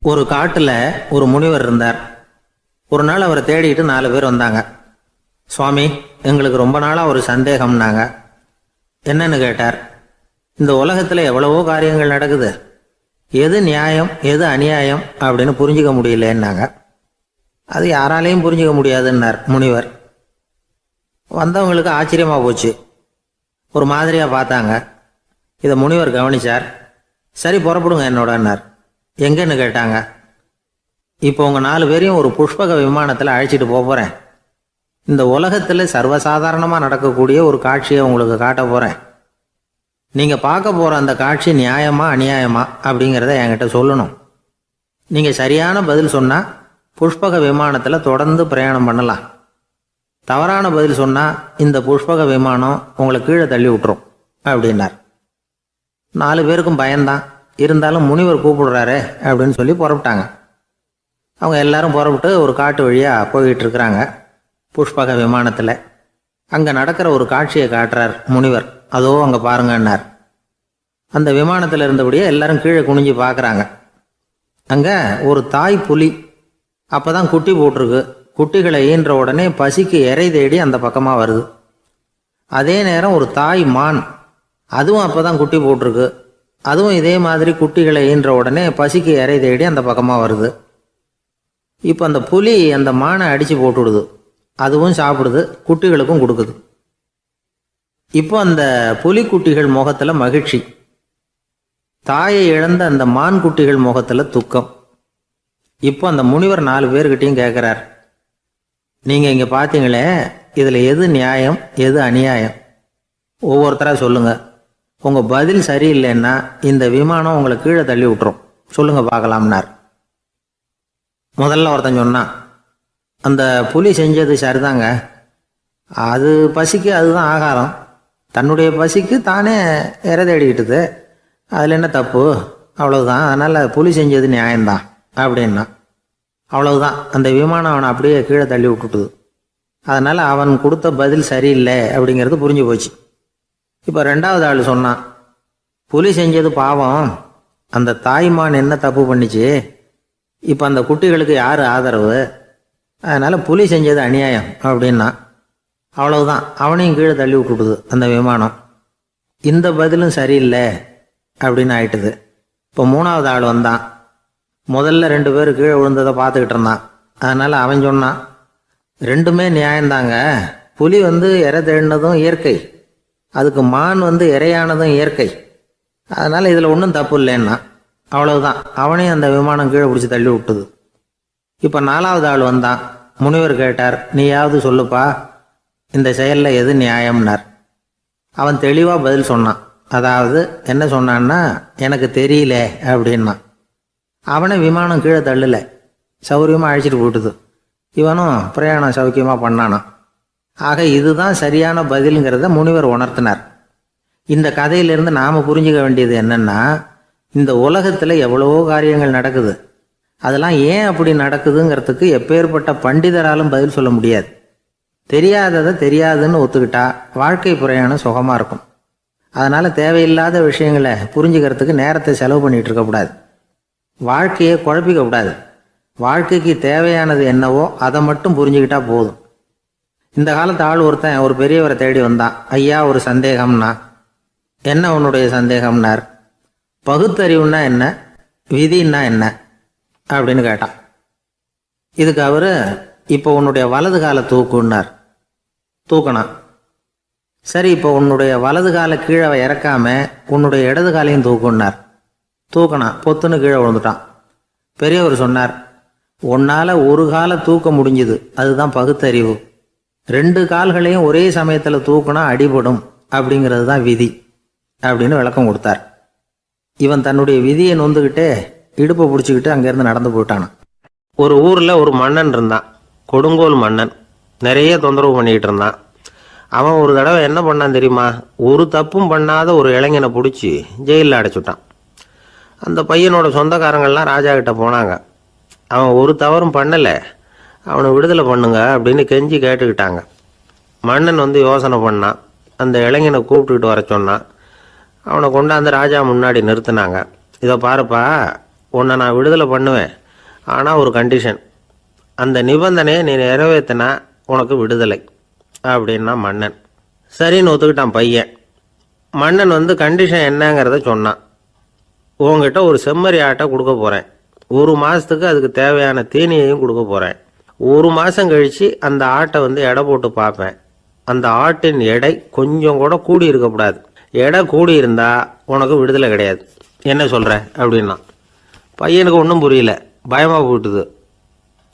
ஒரு காட்டுல ஒரு முனிவர் இருந்தார். ஒரு நாள் அவரை தேடிட்டு 4 பேர் வந்தாங்க. சுவாமி, எங்களுக்கு ரொம்ப நாளா ஒரு சந்தேகம்னாங்க. என்னன்னு கேட்டார். இந்த உலகத்துல எவ்வளவோ காரியங்கள் நடக்குது, எது நியாயம் எது அநியாயம் அப்படின்னு புரிஞ்சுக்க முடியலன்னாங்க. அது யாராலையும் புரிஞ்சுக்க முடியாதுன்னார் முனிவர். வந்தவங்களுக்கு ஆச்சரியமா போச்சு, ஒரு மாதிரியா பார்த்தாங்க. இதை முனிவர் கவனிச்சார். சரி, புறப்படுங்க என்னோடன்னார். எங்கன்னு கேட்டாங்க. இப்போ உங்க 4 பேரையும் ஒரு புஷ்பக விமானத்தில் அழைச்சிட்டு போறேன். இந்த உலகத்தில் சர்வசாதாரணமாக நடக்கக்கூடிய ஒரு காட்சியை உங்களுக்கு காட்ட போறேன். நீங்க பார்க்க போற அந்த காட்சி நியாயமா அநியாயமா அப்படிங்கிறத என்கிட்ட சொல்லணும். நீங்க சரியான பதில் சொன்னா புஷ்பக விமானத்தில் தொடர்ந்து பிரயாணம் பண்ணலாம். தவறான பதில் சொன்னா இந்த புஷ்பக விமானம் உங்களை கீழே தள்ளி விட்டுரும் அப்படின்னார். 4 பேருக்கும் பயம்தான், இருந்தாலும் முனிவர் கூப்பிடுறாரு அப்படின்னு சொல்லி புறப்பட்டாங்க. அவங்க எல்லாரும் புறப்பட்டு ஒரு காட்டு வழியா போய்கிட்டு இருக்கிறாங்க. புஷ்பக விமானத்தில் அங்கே நடக்கிற ஒரு காட்சியை காட்டுறார் முனிவர். அதோ அங்கே பாருங்கன்னார். அந்த விமானத்தில் இருந்தபடியே எல்லாரும் கீழே குனிஞ்சு பார்க்குறாங்க. அங்கே ஒரு தாய் புலி அப்போதான் குட்டி போட்டிருக்கு. குட்டிகளை ஈன்ற உடனே பசிக்கு இறை தேடி அந்த பக்கமாக வருது. அதே நேரம் ஒரு தாய் மான், அதுவும் அப்போதான் குட்டி போட்டிருக்கு. அதுவும் இதே மாதிரி குட்டிகளை ஈன்ற உடனே பசிக்கு இறை தேடி அந்த பக்கமாக வருது. இப்போ அந்த புலி அந்த மானை அடித்து போட்டுவிடுது. அதுவும் சாப்பிடுது, குட்டிகளுக்கும் கொடுக்குது. இப்போ அந்த புலிக்குட்டிகள் முகத்தில் மகிழ்ச்சி, தாயை இழந்த அந்த மான் குட்டிகள் முகத்தில் துக்கம். இப்போ அந்த முனிவர் 4 பேர்கிட்டையும் கேட்குறார், நீங்கள் இங்கே பார்த்தீங்களே, இதில் எது நியாயம் எது அநியாயம்? ஒவ்வொருத்தராக சொல்லுங்க. உங்கள் பதில் சரியில்லைன்னா இந்த விமானம் உங்களை கீழே தள்ளி விட்டுரும். சொல்லுங்க பார்க்கலாம்னார். முதல்ல ஒருத்தன் சொன்னான், அந்த புலி செஞ்சது சரிதாங்க. அது பசிக்கு அதுதான் ஆகாரம். தன்னுடைய பசிக்கு தானே இறை தேடிக்கிட்டுது, அதில் என்ன தப்பு? அவ்வளவுதான். அதனால் புலி செஞ்சது நியாயம்தான் அப்படின்னா. அவ்வளவுதான், அந்த விமானம் அவனை அப்படியே கீழே தள்ளி விட்டுட்டுது. அதனால் அவன் கொடுத்த பதில் சரியில்லை அப்படிங்கிறது புரிஞ்சு போச்சு. இப்போ 2வது ஆள் சொன்னான், புலி செஞ்சது பாவம், அந்த தாய்மான் என்ன தப்பு பண்ணிச்சு? இப்போ அந்த குட்டிகளுக்கு யார் ஆதரவு? அதனால் புலி செஞ்சது அநியாயம் அப்படின்னா. அவ்வளவுதான், அவனையும் கீழே தள்ளி விட்டுடுது அந்த விமானம். இந்த பதிலும் சரியில்லை அப்படின்னு ஆயிட்டுது. இப்போ 3வது ஆள் வந்தான். முதல்ல 2 பேர் கீழே விழுந்ததை பார்த்துக்கிட்டு இருந்தான். அதனால் அவன் சொன்னான், ரெண்டுமே நியாயம்தாங்க. புலி இறை தேடினதும் இயற்கை, அதுக்கு மான் இறையானதும் இயற்கை. அதனால் இதில் ஒன்றும் தப்பு இல்லைன்னா. அவ்வளவுதான், அவனையும் அந்த விமானம் கீழே பிடிச்சி தள்ளி விட்டுது. இப்போ 4வது ஆள் வந்தான். முனிவர் கேட்டார், நீயாவது சொல்லுப்பா, இந்த செயலில் எது நியாயம்னார். அவன் தெளிவாக பதில் சொன்னான். அதாவது என்ன சொன்னான்னா, எனக்கு தெரியல அப்படின்னா. அவனை விமானம் கீழே தள்ளலை, சௌரியமாக அழைச்சிட்டு போட்டுது. இவனும் பிரயாணம் சௌக்கியமாக பண்ணானான். ஆக இதுதான் சரியான பதிலுங்கிறத முனிவர் உணர்த்தினார். இந்த கதையிலிருந்து நாம் புரிஞ்சுக்க வேண்டியது என்னன்னா, இந்த உலகத்தில் எவ்வளவோ காரியங்கள் நடக்குது. அதெல்லாம் ஏன் அப்படி நடக்குதுங்கிறதுக்கு எப்பேற்பட்ட பண்டிதராலும் பதில் சொல்ல முடியாது. தெரியாததை தெரியாதுன்னு ஒத்துக்கிட்டா வாழ்க்கை பிரயாணம் சுகமாக இருக்கும். அதனால் தேவையில்லாத விஷயங்களை புரிஞ்சுக்கிறதுக்கு நேரத்தை செலவு பண்ணிகிட்டு இருக்கக்கூடாது. வாழ்க்கையை குழப்பிக்க கூடாது. வாழ்க்கைக்கு தேவையானது என்னவோ அதை மட்டும் புரிஞ்சுக்கிட்டா போதும். இந்த காலத்து ஆள் ஒருத்தன் ஒரு பெரியவரை தேடி வந்தான். ஐயா, ஒரு சந்தேகம்னா. என்ன உன்னுடைய சந்தேகம்னார். பகுத்தறிவுன்னா என்ன, விதின்னா என்ன அப்படின்னு கேட்டான். இதுக்கு அவர், இப்போ உன்னுடைய வலது காலை தூக்குன்னார். தூக்கினான். சரி, இப்போ உன்னுடைய வலது காலை கீழே இறக்காம உன்னுடைய இடது காலையும் தூக்குன்னார். தூக்கினான். பொத்துன்னு கீழே விழுந்துட்டான். பெரியவர் சொன்னார், உன்னால் ஒரு காலை தூக்க முடிஞ்சுது, அதுதான் பகுத்தறிவு. 2 கால்களையும் ஒரே சமயத்தில் தூக்குனா அடிபடும், அப்படிங்கிறது தான் விதி அப்படின்னு விளக்கம் கொடுத்தார். இவன் தன்னுடைய விதியை நொந்துக்கிட்டே இடுப்பை பிடிச்சிக்கிட்டு அங்கேருந்து நடந்து போயிட்டானான். ஒரு ஊரில் ஒரு மன்னன் இருந்தான், கொடுங்கோல் மன்னன். நிறைய தொந்தரவு பண்ணிக்கிட்டு இருந்தான். அவன் ஒரு தடவை என்ன பண்ணான் தெரியுமா? ஒரு தப்பும் பண்ணாத ஒரு இளைஞனை பிடிச்சி ஜெயிலில் அடைச்சுட்டான். அந்த பையனோட சொந்தக்காரங்கள்லாம் ராஜா கிட்ட போனாங்க. அவன் ஒரு தவறும் பண்ணலை, அவனை விடுதலை பண்ணுங்க அப்படின்னு கெஞ்சி கேட்டுக்கிட்டாங்க. மன்னன் யோசனை பண்ணான். அந்த இளைஞனை கூப்பிட்டுக்கிட்டு வர சொன்னான். அவனை கொண்டாந்து ராஜா முன்னாடி நிறுத்தினாங்க. இதை பாருப்பா, உன்னை நான் விடுதலை பண்ணுவேன், ஆனால் ஒரு கண்டிஷன். அந்த நிபந்தனையை நீ நிறைவேற்றினா உனக்கு விடுதலை அப்படின்னா மன்னன். சரின்னு ஒத்துக்கிட்டான் பையன். மன்னன் வந்து கண்டிஷன் என்னங்கிறத சொன்னான். உங்ககிட்ட ஒரு செம்மறி ஆட்டை கொடுக்க போகிறேன், 1 மாதத்துக்கு அதுக்கு தேவையான தீனியையும் கொடுக்க போகிறேன். 1 மாதம் கழித்து அந்த ஆட்டை வந்து எடை போட்டு பார்ப்பேன். அந்த ஆட்டின் எடை கொஞ்சம் கூட கூடி இருக்கக்கூடாது. எடை கூடி இருந்தால் உனக்கு விடுதலை கிடையாது. என்ன சொல்கிற அப்படின்னா. பையனுக்கு ஒன்றும் புரியல, பயமாக போயிட்டுது.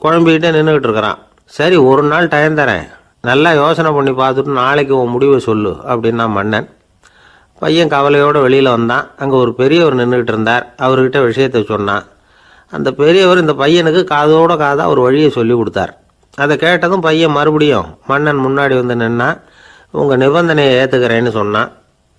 குழம்பிக்கிட்டே நின்றுக்கிட்டு இருக்கிறான். சரி, ஒரு நாள் டைம் தரேன், நல்லா யோசனை பண்ணி பார்த்துட்டு நாளைக்கு உன் முடிவை சொல்லு அப்படின்னா மன்னன். பையன் கவலையோடு வெளியில் வந்தான். அங்கே ஒரு பெரியவர் நின்றுக்கிட்டு இருந்தார். அவர்கிட்ட விஷயத்தை சொன்னான். அந்த பெரியவர் இந்த பையனுக்கு காதோட காதாக ஒரு வழியை சொல்லி கொடுத்தார். அதை கேட்டதும் பையன் மறுபடியும் மன்னன் முன்னாடி வந்து நின்னா, உங்கள் நிபந்தனையை ஏற்றுக்கிறேன்னு சொன்னான்.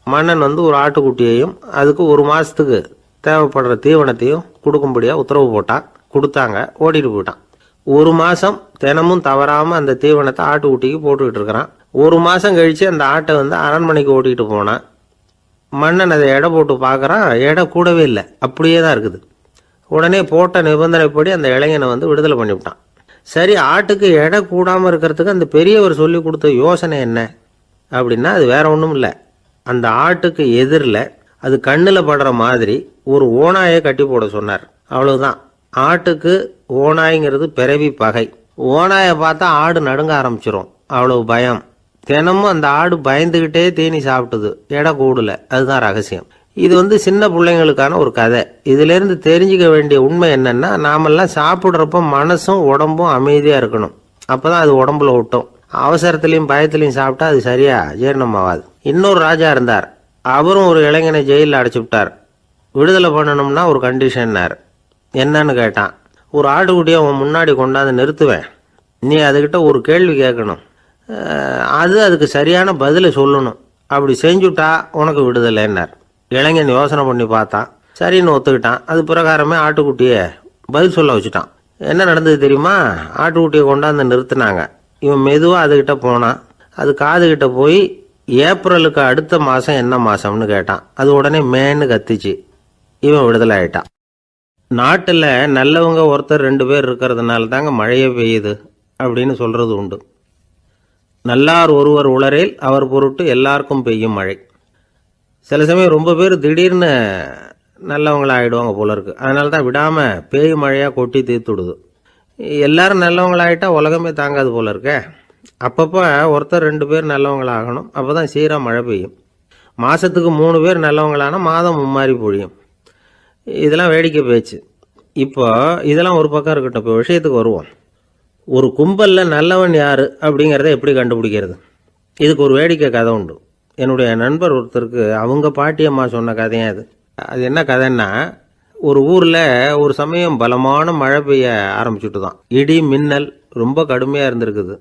மன்னன் வந்து ஒரு ஆட்டுக்குட்டியையும் அதுக்கு 1 மாதத்துக்கு தேவைப்படுற தீவனத்தையும் கொடுக்கும்படியாக உத்தரவு போட்டான். கொடுத்தாங்க, ஓடிட்டு போயிட்டான். 1 மாதம் தினமும் தவறாமல் அந்த தீவனத்தை ஆட்டுக்குட்டிக்கு போட்டுக்கிட்டு இருக்கிறான். 1 மாதம் கழித்து அந்த ஆட்டை வந்து அரண்மனைக்கு ஓட்டிகிட்டு போனான். மன்னன் அதை எடை போட்டு பார்க்குறான், எடை கூடவே இல்லை, அப்படியே தான் இருக்குது. உடனே போட்ட நிபந்தனைப்படி அந்த இளைஞனை வந்து விடுதலை பண்ணிவிட்டான். சரி, ஆட்டுக்கு எடை கூடாமல் இருக்கிறதுக்கு அந்த பெரியவர் சொல்லி கொடுத்த யோசனை என்ன அப்படின்னா, அது வேற ஒன்றும் இல்லை. அந்த ஆட்டுக்கு எதிரில் அது கண்ணில் படுற மாதிரி ஒரு ஓநாயை கட்டி போட சொன்னார். அவ்வளவுதான். ஆட்டுக்கு ஓநாய்ங்கிறது பிறவி பகை. ஓநாயை பார்த்தா ஆடு நடுங்க ஆரம்பிச்சிரும், அவ்வளவு பயம். தினமும் அந்த ஆடு பயந்துக்கிட்டே தீனி சாப்பிட்டுது, எடை கூடல. அதுதான் ரகசியம். இது வந்து சின்ன பிள்ளைங்களுக்கான ஒரு கதை. இதிலேருந்து தெரிஞ்சுக்க வேண்டிய உண்மை என்னன்னா, நாமெல்லாம் சாப்பிட்றப்ப மனசும் உடம்பும் அமைதியாக இருக்கணும். அப்போ தான் அது உடம்புல விட்டும். அவசரத்துலையும் பயத்துலையும் சாப்பிட்டா அது சரியா ஜீரணமாகாது. இன்னொரு ராஜா இருந்தார். அவரும் ஒரு இளைஞனை ஜெயிலில் அடைச்சி விட்டார். விடுதலை பண்ணணும்னா ஒரு கண்டிஷன்னார். என்னன்னு கேட்டான். ஒரு ஆட்டுக்குட்டியை அவன் முன்னாடி கொண்டாந்து நிறுத்துவேன், நீ அதுக்கிட்ட ஒரு கேள்வி கேட்கணும், அதுக்கு சரியான பதிலை சொல்லணும். அப்படி செஞ்சுட்டா உனக்கு விடுதலைன்னார். இளைஞன் யோசனை பண்ணி பார்த்தான். சரின்னு ஒத்துக்கிட்டான். அது பிரகாரமே ஆட்டுக்குட்டியை பதில் சொல்ல வச்சுட்டான். என்ன நடந்தது தெரியுமா? ஆட்டுக்குட்டியை கொண்டாந்து நிறுத்தினாங்க. இவன் மெதுவாக அதுக்கிட்ட போனான். அது காதுகிட்ட போய் ஏப்ரலுக்கு அடுத்த மாதம் என்ன மாதம்னு கேட்டான். அது உடனே மேன்னு கத்திச்சு. இவன் விடுதலை ஆயிட்டான். நாட்டில் நல்லவங்க ஒருத்தர் 2 பேர் இருக்கிறதுனால தாங்க மழையே பெய்யுது அப்படின்னு சொல்கிறது உண்டு. நல்லார் ஒருவர் உளரேல் அவர் பொருட்டு எல்லாருக்கும் பெய்யும் மழை. சில சமயம் ரொம்ப பேர் திடீர்னு நல்லவங்களாகிடுவாங்க போல இருக்கு. அதனால தான் விடாமல் பேய் மழையாக கொட்டி தீர்த்துடுது. எல்லாரும் நல்லவங்களாகிட்டா உலகமே தாங்காது போல இருக்க. அப்பப்போ ஒருத்தர் 2 பேர் நல்லவங்களாகணும். அப்போ தான் சீராக மழை பெய்யும். மாதத்துக்கு 3 பேர் நல்லவங்களானா மாதம் மும்மாரி பொழியும். இதெல்லாம் வேடிக்கை பேச்சு. இப்போ இதெல்லாம் ஒரு பக்கம் இருக்கட்டும். இப்போ விஷயத்துக்கு வருவோம். ஒரு கும்பலில் நல்லவன் யார் அப்படிங்கிறத எப்படி கண்டுபிடிக்கிறது? இதுக்கு ஒரு வேடிக்கை கதை உண்டு. என்னுடைய நண்பர் ஒருத்தருக்கு அவங்க பாட்டியம்மா சொன்ன கதையும் அது. அது என்ன கதைன்னா, ஒரு ஊரில் ஒரு சமயம் பலமான மழை பெய்ய ஆரம்பிச்சுட்டு தான். இடி மின்னல் ரொம்ப கடுமையாக இருந்திருக்குது.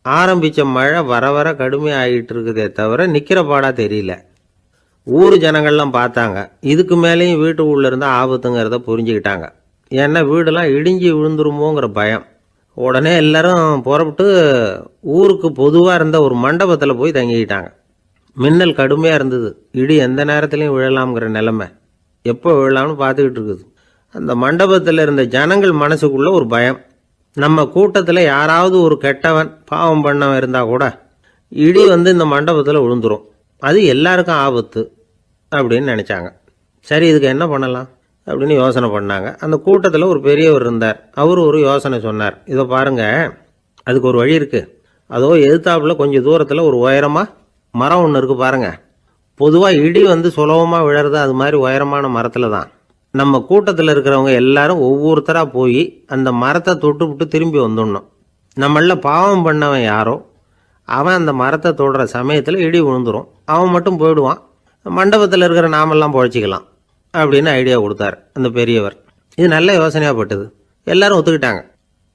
ஆரம்பித்த மழை வர வர கடுமையாக ஆகிட்டு இருக்குதே தவிர நிற்கிற பாடாக தெரியல. ஊர் ஜனங்கள்லாம் பார்த்தாங்க. இதுக்கு மேலேயும் வீட்டு உள்ள இருந்தால் ஆபத்துங்கிறத புரிஞ்சுக்கிட்டாங்க. ஏன்னா வீடெல்லாம் இடிஞ்சி விழுந்துருமோங்கிற பயம். உடனே எல்லாரும் புறப்பட்டு ஊருக்கு பொதுவாக இருந்த ஒரு மண்டபத்தில் போய் தங்கிக்கிட்டாங்க. மின்னல் கடுமையாக இருந்தது. இடி எந்த நேரத்துலையும் விழலாம்ங்கிற நிலைமை. எப்போ விழலாம்னு பார்த்துக்கிட்டு இருக்குது. அந்த மண்டபத்தில் இருந்த ஜனங்கள் மனசுக்குள்ள ஒரு பயம். நம்ம கூட்டத்தில் யாராவது ஒரு கெட்டவன் பாவம் பண்ணவன் இருந்தால் கூட இடி வந்து இந்த மண்டபத்தில் விழுந்துரும், அது எல்லாருக்கும் ஆபத்து அப்படின்னு நினச்சாங்க. சரி, இதுக்கு என்ன பண்ணலாம் அப்படின்னு யோசனை பண்ணாங்க. அந்த கூட்டத்தில் ஒரு பெரியவர் இருந்தார். அவர் ஒரு யோசனை சொன்னார். இதை பாருங்க, அதுக்கு ஒரு வழி இருக்குது. அதோ எதிர்த்தாப்புல கொஞ்சம் தூரத்தில் ஒரு உயரமாக மரம் ஒன்று இருக்குது பாருங்க. பொதுவாக இடி வந்து சுலபமாக விழறது அது மாதிரி உயரமான மரத்தில் தான். நம்ம கூட்டத்தில் இருக்கிறவங்க எல்லாரும் ஒவ்வொருத்தராக போய் அந்த மரத்தை தொட்டு விட்டு திரும்பி வந்துடணும். நம்மள பாவம் பண்ணவன் யாரோ அவன் அந்த மரத்தை தொடுற சமயத்தில் இடி விழுந்துடும், அவன் மட்டும் போயிடுவான், மண்டபத்தில் இருக்கிற நாமெல்லாம் பொழைச்சிக்கலாம் அப்படின்னு ஐடியா கொடுத்தார் அந்த பெரியவர். இது நல்ல யோசனையாக பட்டது. எல்லாரும் ஒத்துக்கிட்டாங்க.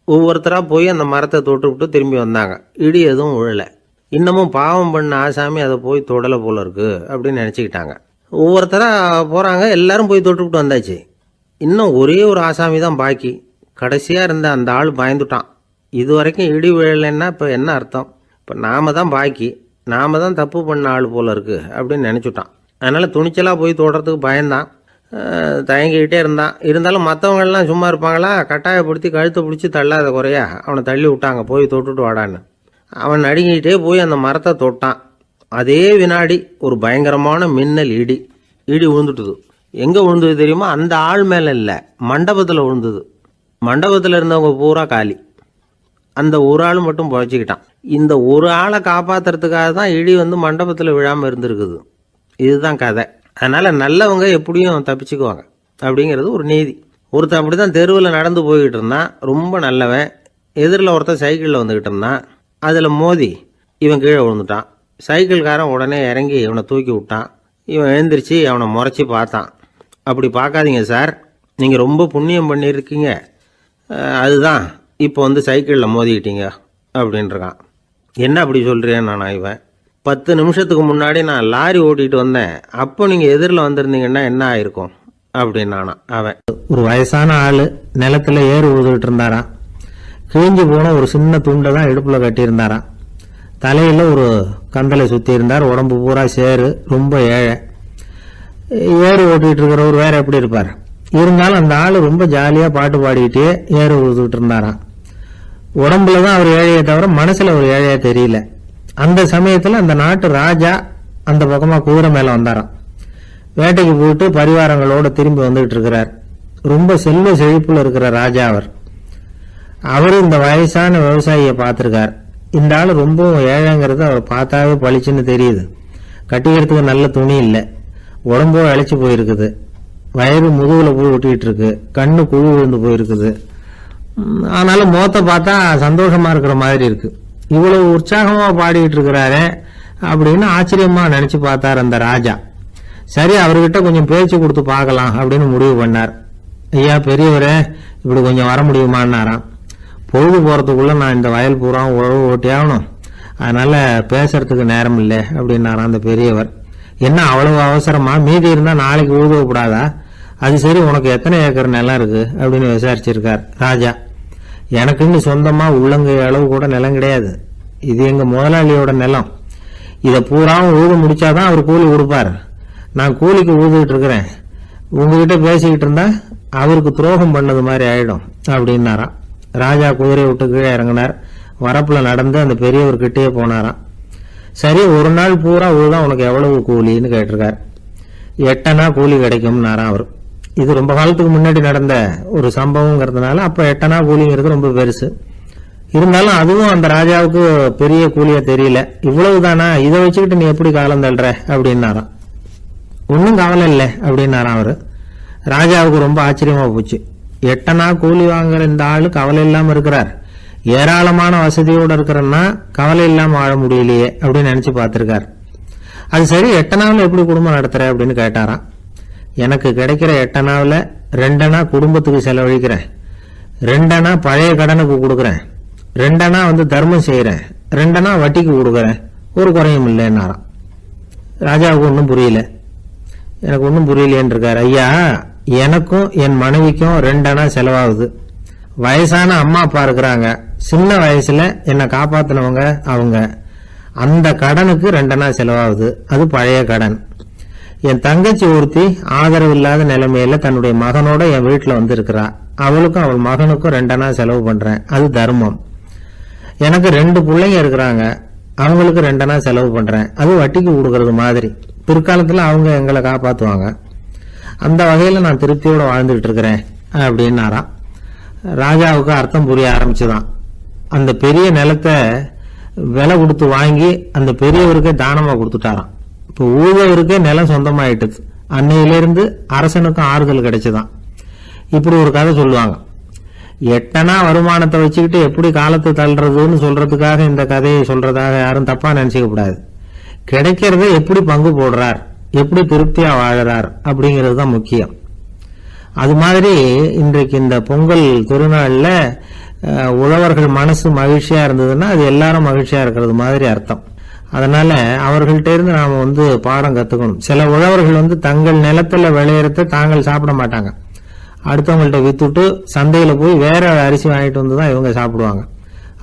ஒவ்வொருத்தராக போய் அந்த மரத்தை தொட்டு விட்டு திரும்பி வந்தாங்க. இடி எதுவும் விழலை. இன்னமும் பாவம் பண்ண ஆசாமி அதை போய் தொடலை போல இருக்கு அப்படின்னு நினச்சிக்கிட்டாங்க. ஒவ்வொருத்தராக போகிறாங்க. எல்லாரும் போய் தொட்டுவிட்டு வந்தாச்சு. இன்னும் ஒரே ஒரு ஆசாமி தான் பாக்கி. கடைசியாக இருந்த அந்த ஆள் பயந்துட்டான். இது வரைக்கும் இடி விழலைன்னா இப்போ என்ன அர்த்தம்? இப்போ நாம தான் பாக்கி, நாம தான் தப்பு பண்ண ஆள் போல இருக்கு அப்படின்னு நினச்சிட்டான். அதனால் துணிச்சலாக போய் தொடுறதுக்கு பயந்தான். தயங்கிக்கிட்டே இருந்தான். இருந்தாலும் மற்றவங்கெல்லாம் சும்மா இருப்பாங்களா, கட்டாயப்படுத்தி கழுத்தை பிடிச்சி தள்ளாத குறையா அவனை தள்ளி விட்டாங்க, போய் தொட்டுட்டு வாடான்னு. அவன் நடுங்கிட்டே போய் அந்த மரத்தை தொட்டான். அதே வினாடி ஒரு பயங்கரமான மின்னல் இடி விழுந்துட்டுது. எங்கே விழுந்தது தெரியுமா? அந்த ஆள் மேலே இல்லை, மண்டபத்தில் விழுந்தது. மண்டபத்தில் இருந்தவங்க பூரா காலி. அந்த ஒரு ஆள் மட்டும் புழைச்சிக்கிட்டான். இந்த ஒரு ஆளை காப்பாற்றுறதுக்காக தான் இடி வந்து மண்டபத்தில் விழாமல் இருந்திருக்குது. இதுதான் கதை. அதனால் நல்லவங்க எப்படியும் தப்பிச்சுக்குவாங்க அப்படிங்கிறது ஒரு நீதி. ஒருத்தன் அப்படி தான் தெருவில் நடந்து போய்கிட்டு இருந்தான், ரொம்ப நல்லவன். எதிரில் ஒருத்தன் சைக்கிளில் வந்துக்கிட்டு இருந்தான். அதில் மோதி இவன் கீழே விழுந்துட்டான். சைக்கிள்காரன் உடனே இறங்கி இவனை தூக்கி விட்டான். இவன் எழுந்திரிச்சு அவனை முறைச்சி பார்த்தான். அப்படி பார்க்காதீங்க சார், நீங்கள் ரொம்ப புண்ணியம் பண்ணியிருக்கீங்க, அதுதான் இப்போ வந்து சைக்கிளில் மோதிக்கிட்டீங்க அப்படின்றான். என்ன அப்படி சொல்கிறேன் நான்? இவன் 10 நிமிஷத்துக்கு முன்னாடி நான் லாரி ஓட்டிகிட்டு வந்தேன், அப்போ நீங்கள் எதிரில் வந்திருந்தீங்கன்னா என்ன ஆயிருக்கும் அப்படின்னானா அவன். ஒரு வயசான ஆள் நிலத்தில் ஏறு உழுதுகிட்டு இருந்தாராம். கிழிஞ்சு போன ஒரு சின்ன துண்டை தான் இடுப்பில் கட்டியிருந்தாராம். தலையில் ஒரு கந்தலை சுற்றி இருந்தார். உடம்பு பூரா சேரு, ரொம்ப ஏழை. ஏறு ஓட்டிகிட்டு இருக்கிறவர் வேற எப்படி இருப்பார்? இருந்தாலும் அந்த ஆள் ரொம்ப ஜாலியாக பாட்டு பாடிக்கிட்டே ஏறு உழுதுகிட்டு இருந்தாராம். உடம்புல தான் அவர் ஏழையை தவிர மனசில் ஒரு ஏழையா தெரியல. அந்த சமயத்தில் அந்த நாட்டு ராஜா அந்த பக்கமாக குதிரை மேலே வந்தாராம். வேட்டைக்கு போயிட்டு பரிவாரங்களோடு திரும்பி வந்துகிட்டு இருக்கிறார். ரொம்ப செல்வ செழிப்பில் இருக்கிற ராஜா அவர் இந்த வயசான விவசாயியை பார்த்துருக்கார். இந்த ஆள் ரொம்ப ஏழைங்கிறது அவர் பார்த்தாவே பளிச்சுன்னு தெரியுது. கட்டிக்கிறதுக்கு நல்ல துணி இல்லை, உடம்போ இழைச்சி போயிருக்குது, வயிறு முதுகில் போய் ஒட்டிக்கிட்டு இருக்கு, கண்ணு குழு விழுந்து போயிருக்குது. ஆனாலும் முகத்தை பார்த்தா சந்தோஷமா இருக்கிற மாதிரி இருக்கு. இவ்வளவு உற்சாகமா பாடிக்கிட்டு இருக்கிறாரு அப்படின்னு ஆச்சரியமா நினைச்சு பார்த்தார் அந்த ராஜா. சரி, அவர்கிட்ட கொஞ்சம் பேச்சு கொடுத்து பார்க்கலாம் அப்படின்னு முடிவு பண்ணார். ஐயா பெரியவரே, இப்படி கொஞ்சம் வர முடியுமான்னாராம். பொழுது போறதுக்குள்ள நான் இந்த வயல் பூரா உழவு ஓட்டி ஆகணும், அதனால பேசுறதுக்கு நேரம் இல்லை அப்படின்னாராம் அந்த பெரியவர். என்ன அவ்வளவு அவசரமா? மீதி இருந்தா நாளைக்கு உழுதக்கூடாதா? அது சரி, உனக்கு எத்தனை ஏக்கர் நிலம் இருக்கு அப்படின்னு விசாரிச்சிருக்கார் ராஜா. எனக்குன்னு சொந்தமா உள்ளங்கை அளவு கூட நிலம் கிடையாது, இது எங்க முதலாளியோட நிலம். இதை பூராவும் உழுது முடிச்சாதான் அவர் கூலி கொடுப்பார். நான் கூலிக்கு உழுதுகிட்டு இருக்கிறேன், உங்ககிட்ட பேசிக்கிட்டு இருந்தா அவருக்கு துரோகம் பண்ணது மாதிரி ஆயிடும் அப்படின்னாராம். ராஜா குதிரையை விட்டு கீழே இறங்கினார். வரப்புல நடந்து அந்த பெரியவர்கிட்டயே போனாராம். சரி, ஒரு நாள் பூரா உழுதான் உனக்கு எவ்வளவு கூலின்னு கேட்டிருக்கார். 8 அணா கூலி கிடைக்கும்னாராம் அவர். இது ரொம்ப காலத்துக்கு முன்னாடி நடந்த ஒரு சம்பவங்கிறதுனால அப்ப 8 அணா கூலிங்கிறது ரொம்ப பெருசு. இருந்தாலும் அதுவும் அந்த ராஜாவுக்கு பெரிய கூலியா தெரியல. இவ்வளவுதானா, இதை வச்சுக்கிட்டு நீ எப்படி காலம் தள்ளுற அப்படின்னாராம். ஒன்னும் கவலை இல்லை அப்படின்னாராம் அவரு. ராஜாவுக்கு ரொம்ப ஆச்சரியமா போச்சு. 8 அணா கூலி வாங்குற இந்த ஆளு கவலை இல்லாம இருக்கிறார், ஏராளமான வசதியோட இருக்கிறன்னா கவலை இல்லாம வாழ முடியலையே அப்படின்னு நினைச்சு பார்த்திருக்கார். அது சரி, 8 அணாவில் எப்படி குடும்பம் நடத்துற அப்படின்னு கேட்டாராம். எனக்கு கிடைக்கிற 8 அணாவில் 2 அணா குடும்பத்துக்கு செலவழிக்கிறேன், 2 அணா பழைய கடனுக்கு கொடுக்குறேன், 2 அணா வந்து தர்மம் செய்யறேன், 2 அணா வட்டிக்கு கொடுக்குறேன், ஒரு குறையும் இல்லைன்னாராம். ராஜாவுக்கு ஒன்றும் புரியல. எனக்கு ஒன்றும் புரியலேன்னு இருக்காரு. ஐயா, எனக்கும் என் மனைவிக்கும் 2 அணா செலவாகுது. வயசான அம்மா அப்பா இருக்கிறாங்க, சின்ன வயசுல என்னை காப்பாத்தினவங்க அவங்க. அந்த கடனுக்கு 2 அணா செலவாகுது, அது பழைய கடன். என் தங்கச்சி ஒருத்தி ஆதரவு இல்லாத நிலைமையில தன்னுடைய மகனோட என் வீட்டுல வந்து இருக்கிறா, அவளுக்கும் அவள் மகனுக்கும் 2 அணா செலவு பண்றேன், அது தர்மம். எனக்கு 2 பிள்ளைங்க இருக்கிறாங்க, அவங்களுக்கு 2 அணா செலவு பண்றேன், அது வட்டிக்கு கொடுக்கறது மாதிரி. பிற்காலத்துல அவங்க எங்களை காப்பாத்துவாங்க. அந்த வகையில நான் திருப்தியோட வாழ்ந்துகிட்டு இருக்கிறேன் அப்படின்னாராம். ராஜாவுக்கு அர்த்தம் புரிய ஆரம்பிச்சுதான். அந்த பெரிய நிலத்தை விலை கொடுத்து வாங்கி அந்த பெரியவருக்கே தானமா கொடுத்துட்டாராம். இப்போ ஊழவருக்கே நிலம் சொந்தமாயிட்டுது. அன்னையிலிருந்து அரசனுக்கும் ஆறுதல் கிடைச்சுதான். இப்படி ஒரு கதை சொல்லுவாங்க. 8 அணா வருமானத்தை வச்சுக்கிட்டு எப்படி காலத்தை தள்ளுறதுன்னு சொல்றதுக்காக இந்த கதையை சொல்றதாக யாரும் தப்பா நினைச்சுக்க கூடாது. கிடைக்கிறத எப்படி பங்கு போடுறார், எப்படி திருப்தியா வாழறார் அப்படிங்கிறது தான் முக்கியம். அது மாதிரி இன்றைக்கு இந்த பொங்கல் திருநாள்ல உழவர்கள் மனசு மகிழ்ச்சியா இருந்ததுன்னா அது எல்லாரும் மகிழ்ச்சியா இருக்கிறது மாதிரி அர்த்தம். அதனால அவர்கள்ட்ட இருந்து நாம வந்து பாடம் கத்துக்கணும். சில உழவர்கள் தங்கள் நிலத்துல விளையறத தாங்கள் சாப்பிட மாட்டாங்க, அடுத்தவங்கள்ட்ட வித்துட்டு சந்தையில போய் வேற அரிசி வாங்கிட்டு வந்துதான் இவங்க சாப்பிடுவாங்க.